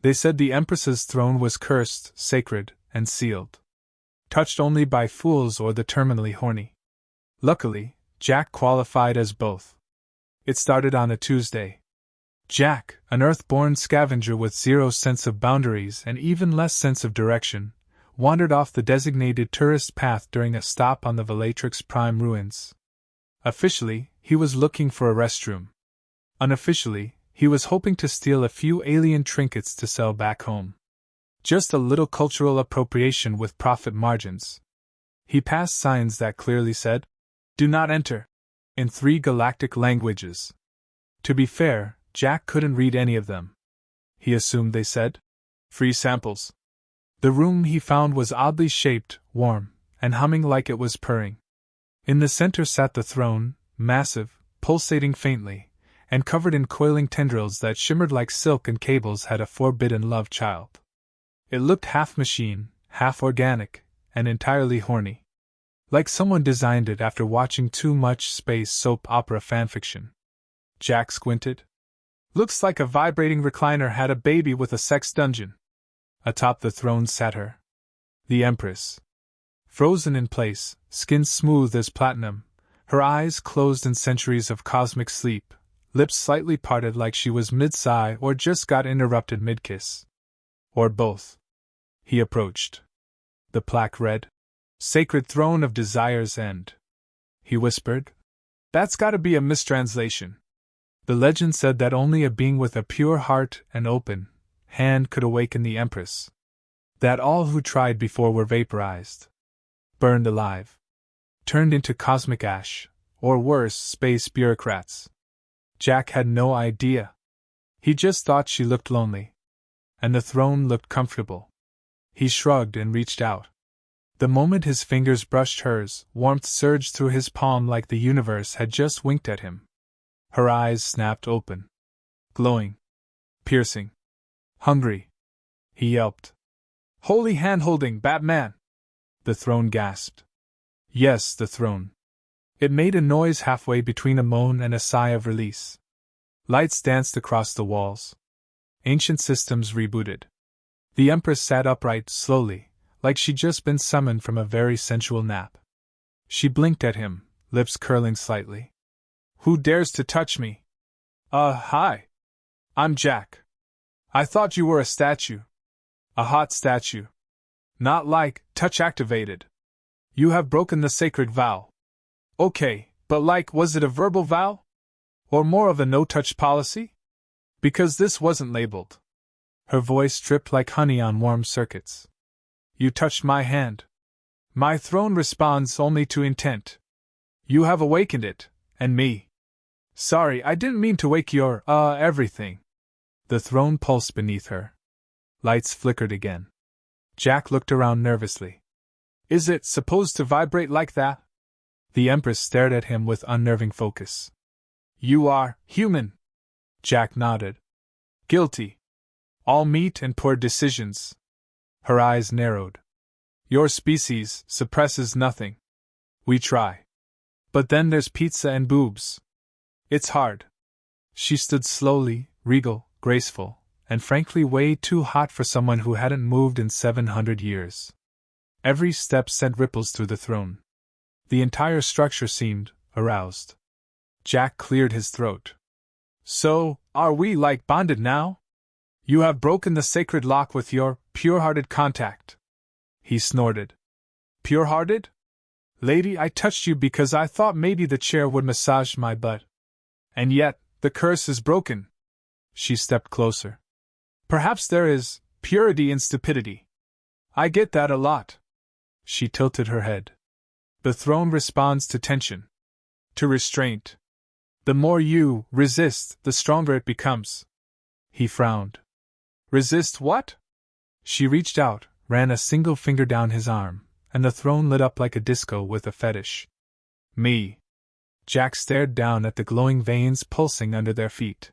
They said the Empress's throne was cursed, sacred, and sealed. Touched only by fools or the terminally horny. Luckily, Jack qualified as both. It started on a Tuesday. Jack, an Earth-born scavenger with zero sense of boundaries and even less sense of direction, wandered off the designated tourist path during a stop on the Valatrix Prime ruins. Officially, he was looking for a restroom. Unofficially, he was hoping to steal a few alien trinkets to sell back home. Just a little cultural appropriation with profit margins. He passed signs that clearly said, "Do not enter," in 3 galactic languages. To be fair, Jack couldn't read any of them. He assumed they said, "Free samples." The room he found was oddly shaped, warm, and humming like it was purring. In the center sat the throne, massive, pulsating faintly, and covered in coiling tendrils that shimmered like silk and cables had a forbidden love child. It looked half machine, half organic, and entirely horny. Like someone designed it after watching too much space soap opera fanfiction. Jack squinted. Looks like a vibrating recliner had a baby with a sex dungeon. Atop the throne sat her. The Empress. Frozen in place, skin smooth as platinum, her eyes closed in centuries of cosmic sleep, lips slightly parted like she was mid-sigh or just got interrupted mid-kiss. Or both. He approached. The plaque read, "Sacred Throne of Desire's End." He whispered, "That's gotta be a mistranslation." The legend said that only a being with a pure heart and open hand could awaken the Empress. That all who tried before were vaporized. Burned alive. Turned into cosmic ash, or worse, space bureaucrats. Jack had no idea. He just thought she looked lonely. And the throne looked comfortable. He shrugged and reached out. The moment his fingers brushed hers, warmth surged through his palm like the universe had just winked at him. Her eyes snapped open. Glowing. Piercing. Hungry. He yelped. "Holy hand-holding, Batman!" The throne gasped. Yes, the throne. It made a noise halfway between a moan and a sigh of release. Lights danced across the walls. Ancient systems rebooted. The Empress sat upright, slowly, like she'd just been summoned from a very sensual nap. She blinked at him, lips curling slightly. "Who dares to touch me?" Hi. I'm Jack. I thought you were a statue. A hot statue. Not like, touch activated. You have broken the sacred vow. Okay, but like, was it a verbal vow? Or more of a no-touch policy? Because this wasn't labeled." Her voice dripped like honey on warm circuits. "You touched my hand. My throne responds only to intent. You have awakened it, and me. Sorry, I didn't mean to wake your, everything." The throne pulsed beneath her. Lights flickered again. Jack looked around nervously. "Is it supposed to vibrate like that?" The Empress stared at him with unnerving focus. "You are human." Jack nodded. "Guilty. All meat and poor decisions." Her eyes narrowed. "Your species suppresses nothing. We try. But then there's pizza and boobs. It's hard." She stood slowly, regal, graceful, and frankly way too hot for someone who hadn't moved in 700 years. Every step sent ripples through the throne. The entire structure seemed aroused. Jack cleared his throat. "So, are we like bonded now? You have broken the sacred lock with your pure-hearted contact." He snorted. "Pure-hearted? Lady, I touched you because I thought maybe the chair would massage my butt. And yet, the curse is broken." She stepped closer. "Perhaps there is purity in stupidity. I get that a lot." She tilted her head. "The throne responds to tension. To restraint. The more you resist, the stronger it becomes." He frowned. "Resist what?" She reached out, ran a single finger down his arm, and the throne lit up like a disco with a fetish. "Me." Jack stared down at the glowing veins pulsing under their feet.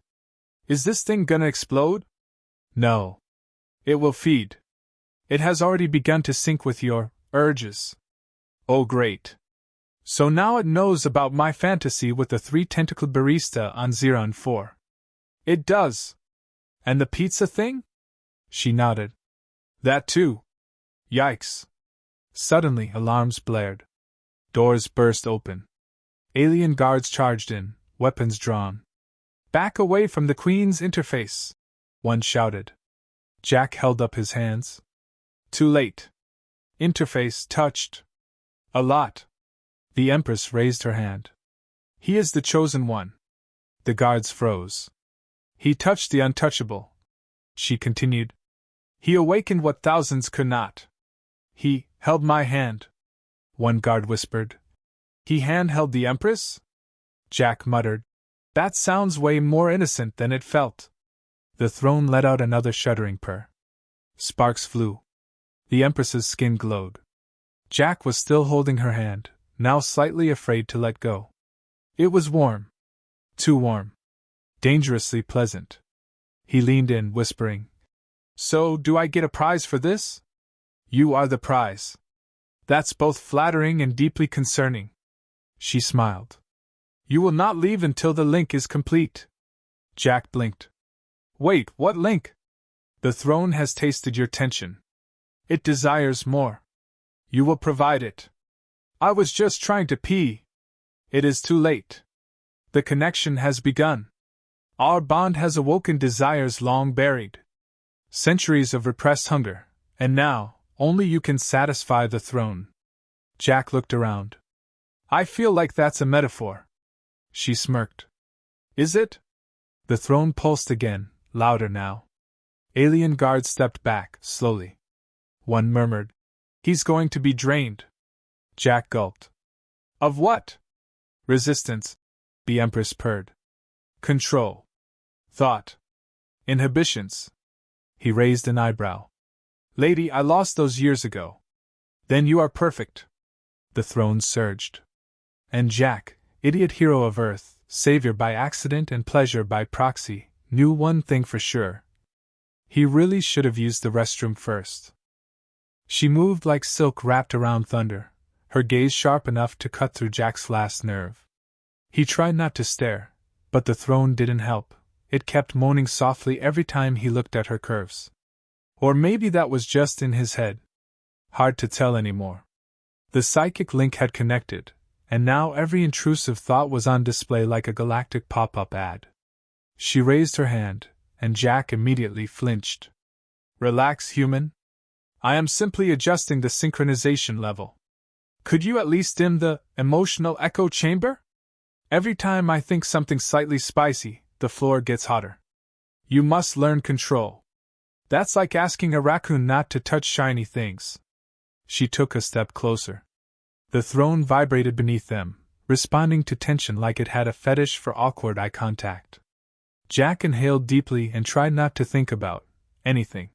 "Is this thing gonna explode?" "No. It will feed. It has already begun to sync with your urges." "Oh great. So now it knows about my fantasy with the 3-tentacled barista on Xeron 4. It does. And the pizza thing?" She nodded. That too. Yikes. Suddenly, alarms blared. Doors burst open. Alien guards charged in, weapons drawn. Back away from the Queen's interface! One shouted. Jack held up his hands. Too late. Interface touched. A lot. The Empress raised her hand. He is the chosen one. The guards froze. He touched the untouchable. She continued. He awakened what thousands could not. He held my hand. One guard whispered. He handheld the Empress? Jack muttered. That sounds way more innocent than it felt. The throne let out another shuddering purr. Sparks flew. The Empress's skin glowed. Jack was still holding her hand, now slightly afraid to let go. It was warm. Too warm. Dangerously pleasant. He leaned in, whispering, So, do I get a prize for this? You are the prize. That's both flattering and deeply concerning. She smiled. You will not leave until the link is complete. Jack blinked. Wait, what link? The throne has tasted your tension. It desires more. You will provide it. I was just trying to pee. It is too late. The connection has begun. Our bond has awoken desires long buried. Centuries of repressed hunger, and now, only you can satisfy the throne. Jack looked around. I feel like that's a metaphor. She smirked. Is it? The throne pulsed again, louder now. Alien guards stepped back, slowly. One murmured, He's going to be drained. Jack gulped. Of what? Resistance, the Empress purred. Control. Thought. Inhibitions. He raised an eyebrow. Lady, I lost those years ago. Then you are perfect. The throne surged. And Jack, idiot hero of Earth, savior by accident and pleasure by proxy, knew one thing for sure. He really should have used the restroom first. She moved like silk wrapped around thunder, her gaze sharp enough to cut through Jack's last nerve. He tried not to stare, but the throne didn't help. It kept moaning softly every time he looked at her curves. Or maybe that was just in his head. Hard to tell anymore. The psychic link had connected, and now every intrusive thought was on display like a galactic pop-up ad. She raised her hand, and Jack immediately flinched. Relax, human. I am simply adjusting the synchronization level. Could you at least dim the emotional echo chamber? Every time I think something slightly spicy, the floor gets hotter. You must learn control. That's like asking a raccoon not to touch shiny things. She took a step closer. The throne vibrated beneath them, responding to tension like it had a fetish for awkward eye contact. Jack inhaled deeply and tried not to think about anything.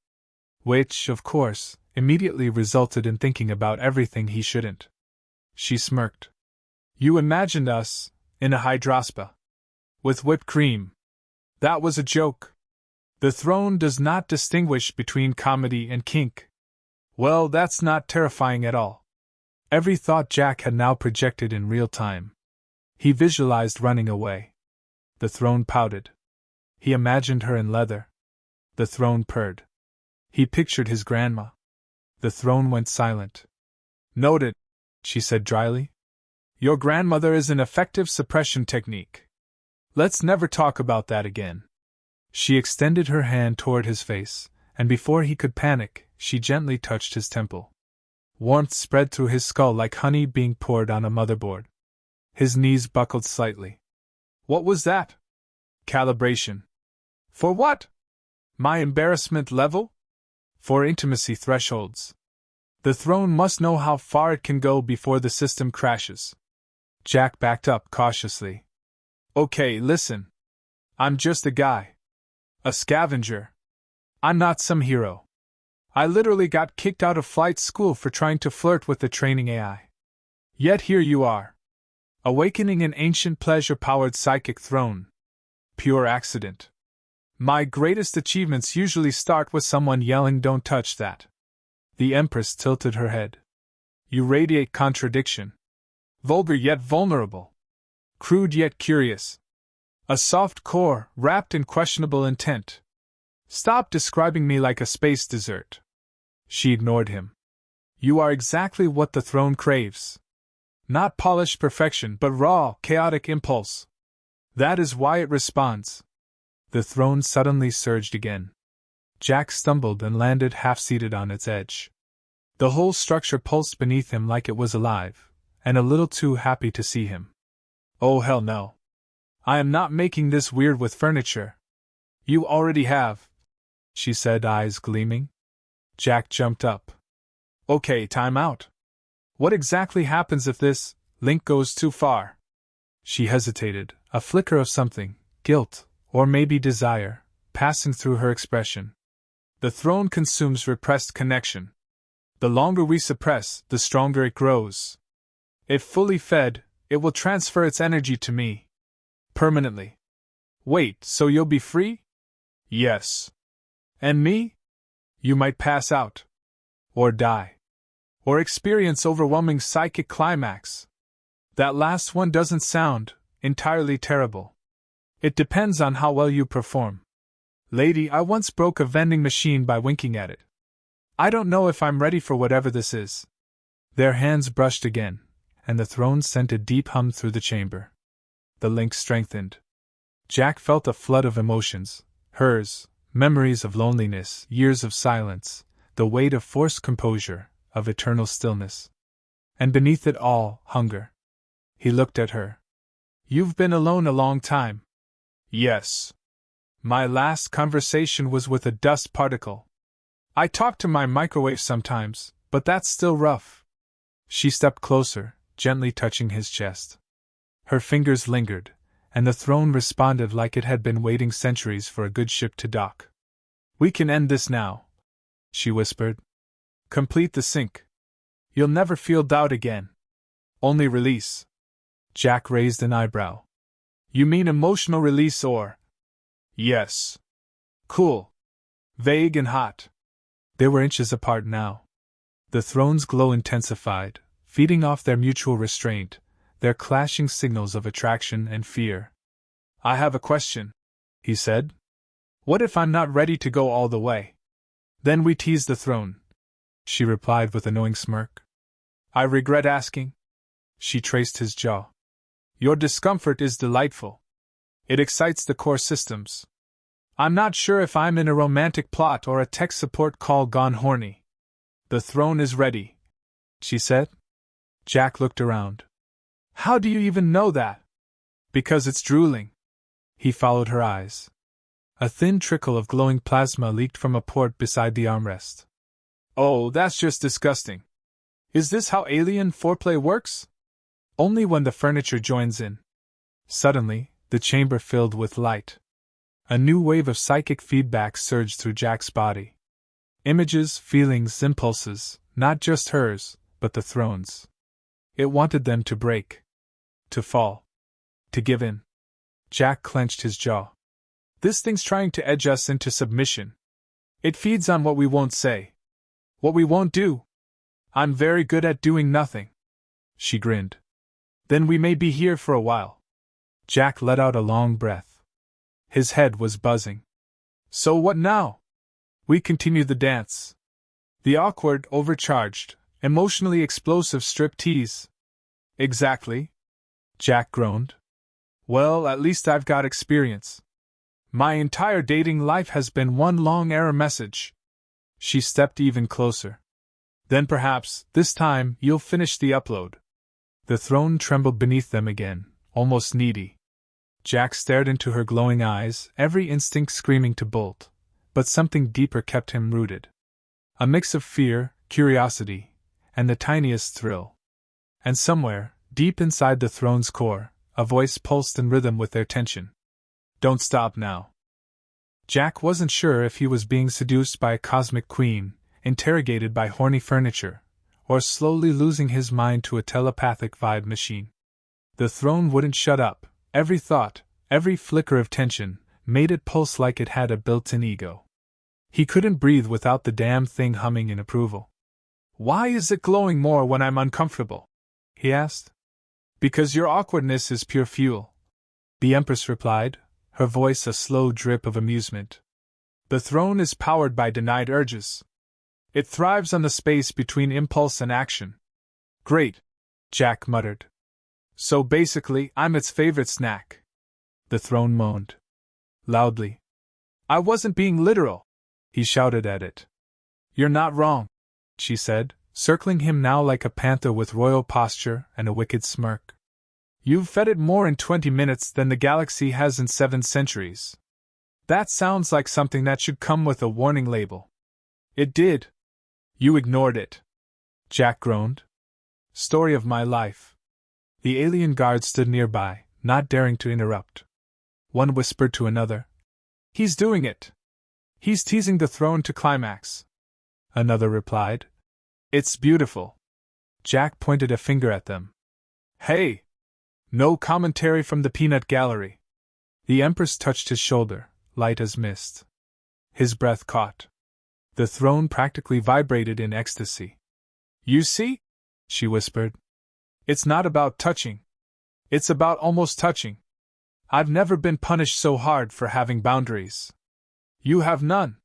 Which, of course, immediately resulted in thinking about everything he shouldn't. She smirked. You imagined us, in a hydrospa. With whipped cream. That was a joke. The throne does not distinguish between comedy and kink. Well, that's not terrifying at all. Every thought Jack had now projected in real time. He visualized running away. The throne pouted. He imagined her in leather. The throne purred. He pictured his grandma. The throne went silent. Noted, she said dryly. Your grandmother is an effective suppression technique. Let's never talk about that again. She extended her hand toward his face, and before he could panic, she gently touched his temple. Warmth spread through his skull like honey being poured on a motherboard. His knees buckled slightly. What was that? Calibration. For what? My embarrassment level? For intimacy thresholds. The throne must know how far it can go before the system crashes. Jack backed up cautiously. Okay, listen. I'm just a guy. A scavenger. I'm not some hero. I literally got kicked out of flight school for trying to flirt with the training AI. Yet here you are. Awakening an ancient pleasure-powered psychic throne. Pure accident. My greatest achievements usually start with someone yelling, "Don't touch that." The Empress tilted her head. You radiate contradiction. Vulgar yet vulnerable. Crude yet curious. A soft core, wrapped in questionable intent. Stop describing me like a space dessert. She ignored him. You are exactly what the throne craves. Not polished perfection, but raw, chaotic impulse. That is why it responds. The throne suddenly surged again. Jack stumbled and landed half-seated on its edge. The whole structure pulsed beneath him like it was alive, and a little too happy to see him. Oh hell no. I am not making this weird with furniture. You already have, she said, eyes gleaming. Jack jumped up. Okay, time out. What exactly happens if this link goes too far? She hesitated, a flicker of something, guilt, or maybe desire, passing through her expression. The throne consumes repressed connection. The longer we suppress, the stronger it grows. If fully fed, it will transfer its energy to me. Permanently. Wait, so you'll be free? Yes. And me? You might pass out. Or die. Or experience overwhelming psychic climax. That last one doesn't sound entirely terrible. It depends on how well you perform. Lady, I once broke a vending machine by winking at it. I don't know if I'm ready for whatever this is. Their hands brushed again, and the throne sent a deep hum through the chamber. The link strengthened. Jack felt a flood of emotions, hers, memories of loneliness, years of silence, the weight of forced composure, of eternal stillness. And beneath it all, hunger. He looked at her. You've been alone a long time. Yes. My last conversation was with a dust particle. I talk to my microwave sometimes, but that's still rough. She stepped closer, gently touching his chest. Her fingers lingered, and the throne responded like it had been waiting centuries for a good ship to dock. We can end this now, she whispered. Complete the sync. You'll never feel doubt again. Only release. Jack raised an eyebrow. You mean emotional release or? Yes. Cool. Vague and hot. They were inches apart now. The throne's glow intensified, feeding off their mutual restraint, their clashing signals of attraction and fear. I have a question, he said. What if I'm not ready to go all the way? Then we tease the throne, she replied with a knowing smirk. I regret asking. She traced his jaw. Your discomfort is delightful. It excites the core systems. I'm not sure if I'm in a romantic plot or a tech support call gone horny. The throne is ready, she said. Jack looked around. How do you even know that? Because it's drooling. He followed her eyes. A thin trickle of glowing plasma leaked from a port beside the armrest. Oh, that's just disgusting. Is this how alien foreplay works? Only when the furniture joins in. Suddenly, the chamber filled with light. A new wave of psychic feedback surged through Jack's body. Images, feelings, impulses, not just hers, but the throne's. It wanted them to break. To fall. To give in. Jack clenched his jaw. This thing's trying to edge us into submission. It feeds on what we won't say. What we won't do. I'm very good at doing nothing. She grinned. Then we may be here for a while. Jack let out a long breath. His head was buzzing. So what now? We continue the dance. The awkward, overcharged, emotionally explosive strip-tease. Exactly. Jack groaned. Well, at least I've got experience. My entire dating life has been one long error message. She stepped even closer. Then perhaps, this time, you'll finish the upload. The throne trembled beneath them again, almost needy. Jack stared into her glowing eyes, every instinct screaming to bolt, but something deeper kept him rooted. A mix of fear, curiosity, and the tiniest thrill. And somewhere, deep inside the throne's core, a voice pulsed in rhythm with their tension. Don't stop now. Jack wasn't sure if he was being seduced by a cosmic queen, interrogated by horny furniture, or slowly losing his mind to a telepathic vibe machine. The throne wouldn't shut up. Every thought, every flicker of tension, made it pulse like it had a built-in ego. He couldn't breathe without the damn thing humming in approval. Why is it glowing more when I'm uncomfortable? He asked. Because your awkwardness is pure fuel. The Empress replied, her voice a slow drip of amusement. The throne is powered by denied urges. It thrives on the space between impulse and action. Great, Jack muttered. So basically, I'm its favorite snack. The throne moaned. Loudly. I wasn't being literal, he shouted at it. You're not wrong, she said, circling him now like a panther with royal posture and a wicked smirk. You've fed it more in 20 minutes than the galaxy has in 7 centuries. That sounds like something that should come with a warning label. It did. You ignored it. Jack groaned. Story of my life. The alien guard stood nearby, not daring to interrupt. One whispered to another. He's doing it. He's teasing the throne to climax. Another replied. It's beautiful. Jack pointed a finger at them. Hey! No commentary from the peanut gallery. The Empress touched his shoulder, light as mist. His breath caught. The throne practically vibrated in ecstasy. You see? She whispered. It's not about touching. It's about almost touching. I've never been punished so hard for having boundaries. You have none.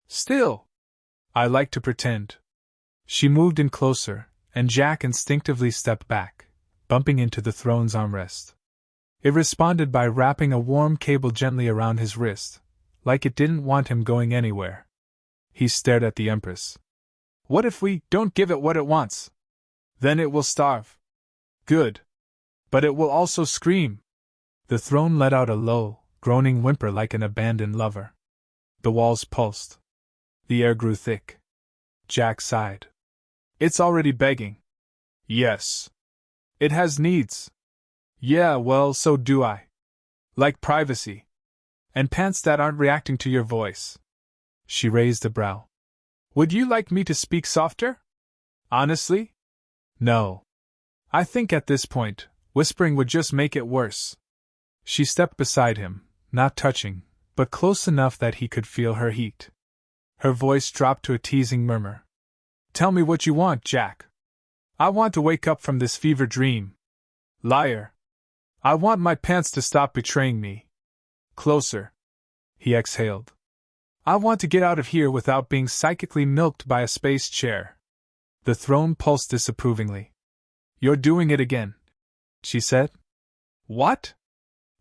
Still, I like to pretend. She moved in closer, and Jack instinctively stepped back, bumping into the throne's armrest. It responded by wrapping a warm cable gently around his wrist, like it didn't want him going anywhere. He stared at the Empress. What if we don't give it what it wants? Then it will starve. Good. But it will also scream. The throne let out a low, groaning whimper like an abandoned lover. The walls pulsed. The air grew thick. Jack sighed. It's already begging. Yes. It has needs. Yeah, well, so do I. Like privacy. And pants that aren't reacting to your voice. She raised a brow. Would you like me to speak softer? Honestly? No. I think at this point, whispering would just make it worse. She stepped beside him, not touching, but close enough that he could feel her heat. Her voice dropped to a teasing murmur. Tell me what you want, Jack. I want to wake up from this fever dream. Liar. I want my pants to stop betraying me. Closer. He exhaled. I want to get out of here without being psychically milked by a space chair. The throne pulsed disapprovingly. You're doing it again, she said. What?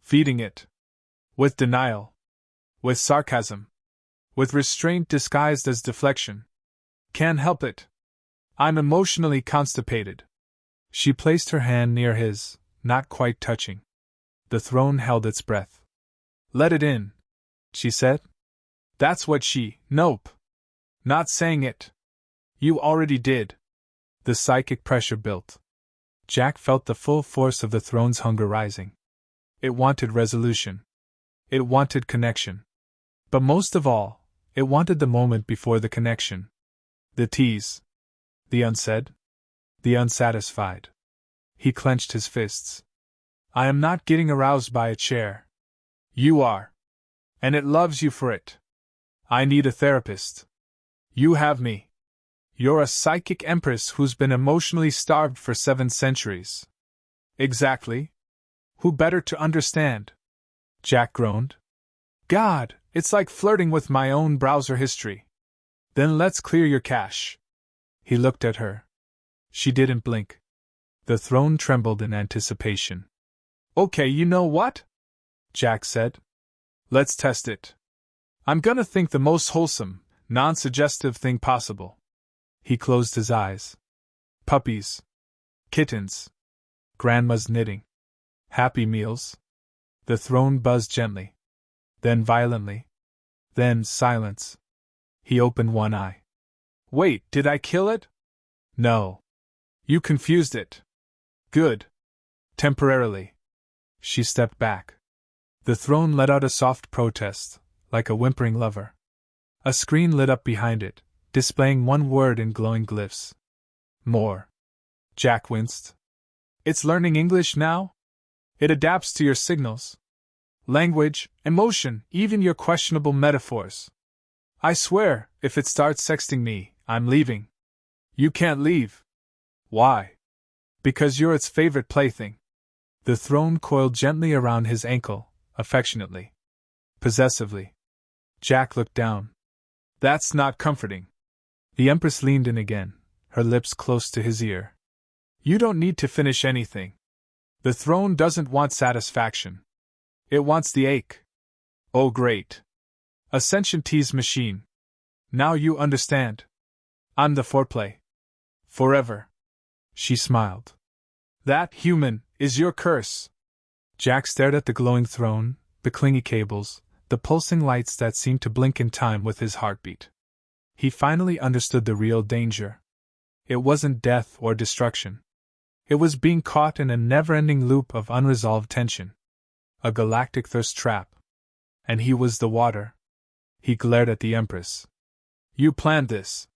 Feeding it. With denial. With sarcasm. With restraint disguised as deflection. Can't help it. I'm emotionally constipated. She placed her hand near his, not quite touching. The throne held its breath. Let it in, she said. That's what nope. Not saying it. You already did. The psychic pressure built. Jack felt the full force of the throne's hunger rising. It wanted resolution. It wanted connection. But most of all, it wanted the moment before the connection. The tease. The unsaid. The unsatisfied. He clenched his fists. I am not getting aroused by a chair. You are. And it loves you for it. I need a therapist. You have me. You're a psychic empress who's been emotionally starved for 7 centuries. Exactly. Who better to understand? Jack groaned. God, it's like flirting with my own browser history. Then let's clear your cache. He looked at her. She didn't blink. The throne trembled in anticipation. Okay, you know what? Jack said. Let's test it. I'm gonna think the most wholesome, non-suggestive thing possible. He closed his eyes. Puppies. Kittens. Grandma's knitting. Happy meals. The throne buzzed gently. Then violently. Then silence. He opened one eye. Wait, did I kill it? No. You confused it. Good. Temporarily. She stepped back. The throne let out a soft protest, like a whimpering lover. A screen lit up behind it, displaying one word in glowing glyphs. More. Jack winced. It's learning English now? It adapts to your signals. Language, emotion, even your questionable metaphors. I swear, if it starts sexting me, I'm leaving. You can't leave. Why? Because you're its favorite plaything. The throne coiled gently around his ankle, affectionately. Possessively. Jack looked down. That's not comforting. The Empress leaned in again, her lips close to his ear. You don't need to finish anything. The throne doesn't want satisfaction. It wants the ache. Oh, great. A sentient tease machine. Now you understand. I'm the foreplay. Forever. She smiled. That, human, is your curse. Jack stared at the glowing throne, the clingy cables, the pulsing lights that seemed to blink in time with his heartbeat. He finally understood the real danger. It wasn't death or destruction. It was being caught in a never-ending loop of unresolved tension. A galactic thirst trap. And he was the water. He glared at the Empress. You planned this.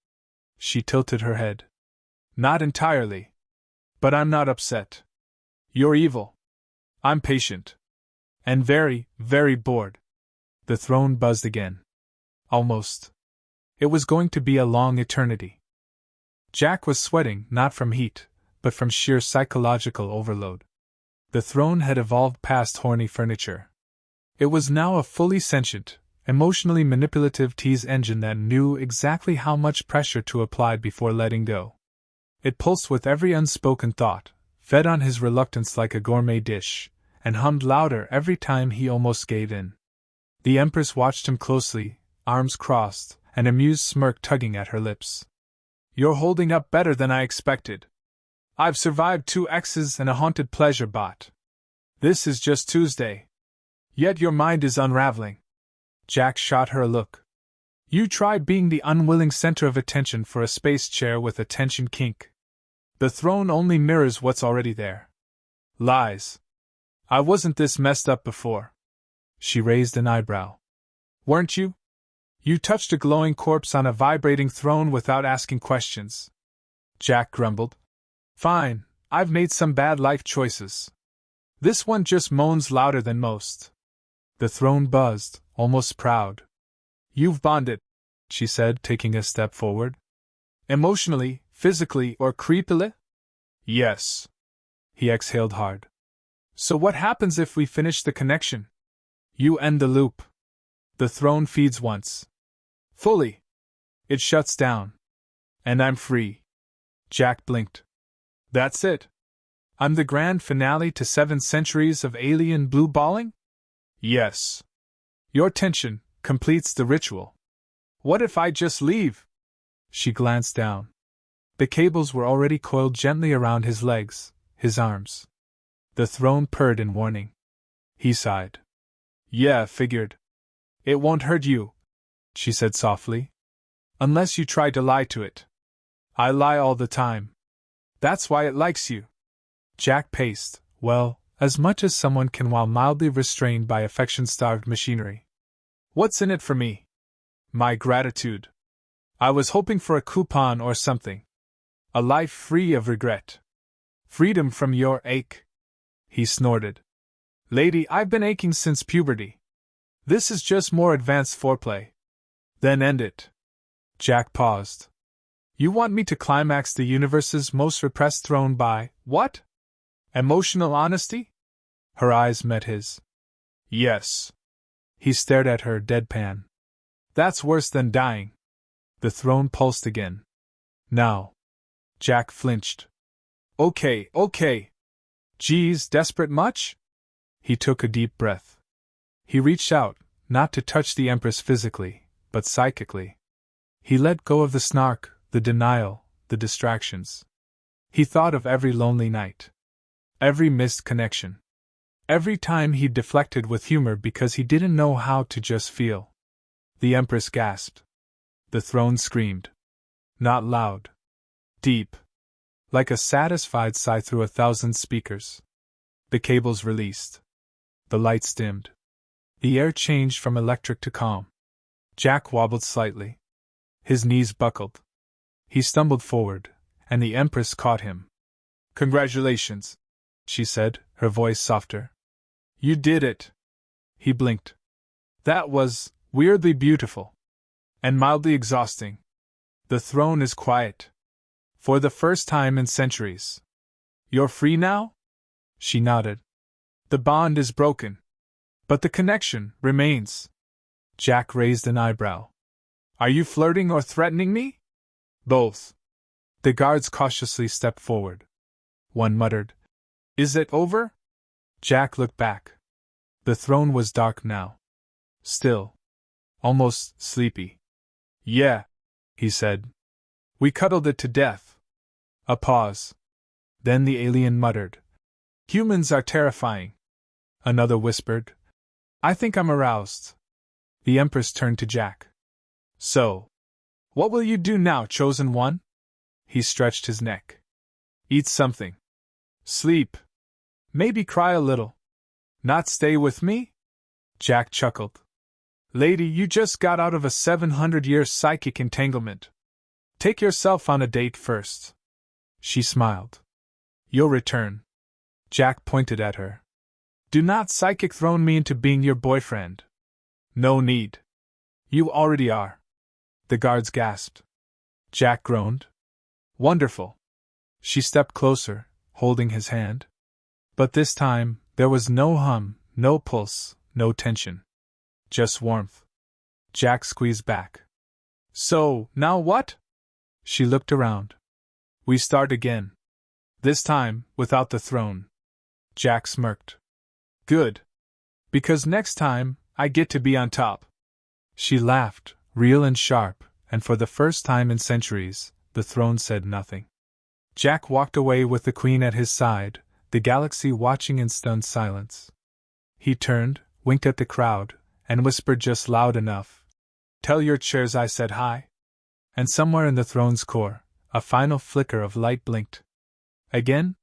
She tilted her head. Not entirely. But I'm not upset. You're evil. I'm patient. And very, very bored. The throne buzzed again. Almost. It was going to be a long eternity. Jack was sweating not from heat, but from sheer psychological overload. The throne had evolved past horny furniture. It was now a fully sentient, emotionally manipulative tease engine that knew exactly how much pressure to apply before letting go. It pulsed with every unspoken thought, fed on his reluctance like a gourmet dish, and hummed louder every time he almost gave in. The Empress watched him closely, arms crossed, an amused smirk tugging at her lips. You're holding up better than I expected. I've survived 2 X's and a haunted pleasure bot. This is just Tuesday. Yet your mind is unraveling. Jack shot her a look. You try being the unwilling center of attention for a space chair with a tension kink. The throne only mirrors what's already there. Lies. I wasn't this messed up before. She raised an eyebrow. Weren't you? You touched a glowing corpse on a vibrating throne without asking questions. Jack grumbled. Fine, I've made some bad life choices. This one just moans louder than most. The throne buzzed, almost proud. You've bonded, she said, taking a step forward. Emotionally, physically, or creepily? Yes. He exhaled hard. So what happens if we finish the connection? You end the loop. The throne feeds once. Fully. It shuts down. And I'm free. Jack blinked. That's it. I'm the grand finale to 7 centuries of alien blue balling? Yes. Your tension completes the ritual. What if I just leave? She glanced down. The cables were already coiled gently around his legs, his arms. The throne purred in warning. He sighed. Yeah, figured. It won't hurt you, she said softly. Unless you try to lie to it. I lie all the time. That's why it likes you. Jack paced, well, as much as someone can while mildly restrained by affection-starved machinery. What's in it for me? My gratitude. I was hoping for a coupon or something. A life free of regret. Freedom from your ache. He snorted. Lady, I've been aching since puberty. This is just more advanced foreplay. Then end it. Jack paused. You want me to climax the universe's most repressed throne by, what? Emotional honesty? Her eyes met his. Yes. He stared at her deadpan. That's worse than dying. The throne pulsed again. Now. Jack flinched. Okay. Geez, desperate much? He took a deep breath. He reached out, not to touch the Empress physically, but psychically. He let go of the snark, the denial, the distractions. He thought of every lonely night. Every missed connection. Every time he'd deflected with humor because he didn't know how to just feel. The Empress gasped. The throne screamed. Not loud. Deep. Like a satisfied sigh through 1,000 speakers. The cables released. The lights dimmed. The air changed from electric to calm. Jack wobbled slightly. His knees buckled. He stumbled forward, and the Empress caught him. Congratulations, she said, her voice softer. You did it. He blinked. That was weirdly beautiful. And mildly exhausting. The throne is quiet. For the first time in centuries. You're free now? She nodded. The bond is broken. But the connection remains. Jack raised an eyebrow. Are you flirting or threatening me? Both. The guards cautiously stepped forward. One muttered, Is it over? Jack looked back. The throne was dark now. Still. Almost sleepy. Yeah, he said. We cuddled it to death. A pause. Then the alien muttered, Humans are terrifying. Another whispered, I think I'm aroused. The Empress turned to Jack. So, what will you do now, chosen one? He stretched his neck. Eat something. Sleep. Maybe cry a little. Not stay with me? Jack chuckled. Lady, you just got out of a 700-year psychic entanglement. Take yourself on a date first. She smiled. You'll return. Jack pointed at her. Do not psychic throne me into being your boyfriend. No need. You already are. The guards gasped. Jack groaned. Wonderful. She stepped closer, holding his hand. But this time, there was no hum, no pulse, no tension. Just warmth. Jack squeezed back. So, now what? She looked around. We start again. This time, without the throne. Jack smirked. Good. Because next time, I get to be on top. She laughed, real and sharp, and for the first time in centuries, the throne said nothing. Jack walked away with the Queen at his side, the galaxy watching in stunned silence. He turned, winked at the crowd, and whispered just loud enough, Tell your chairs I said hi. And somewhere in the throne's core, a final flicker of light blinked. Again,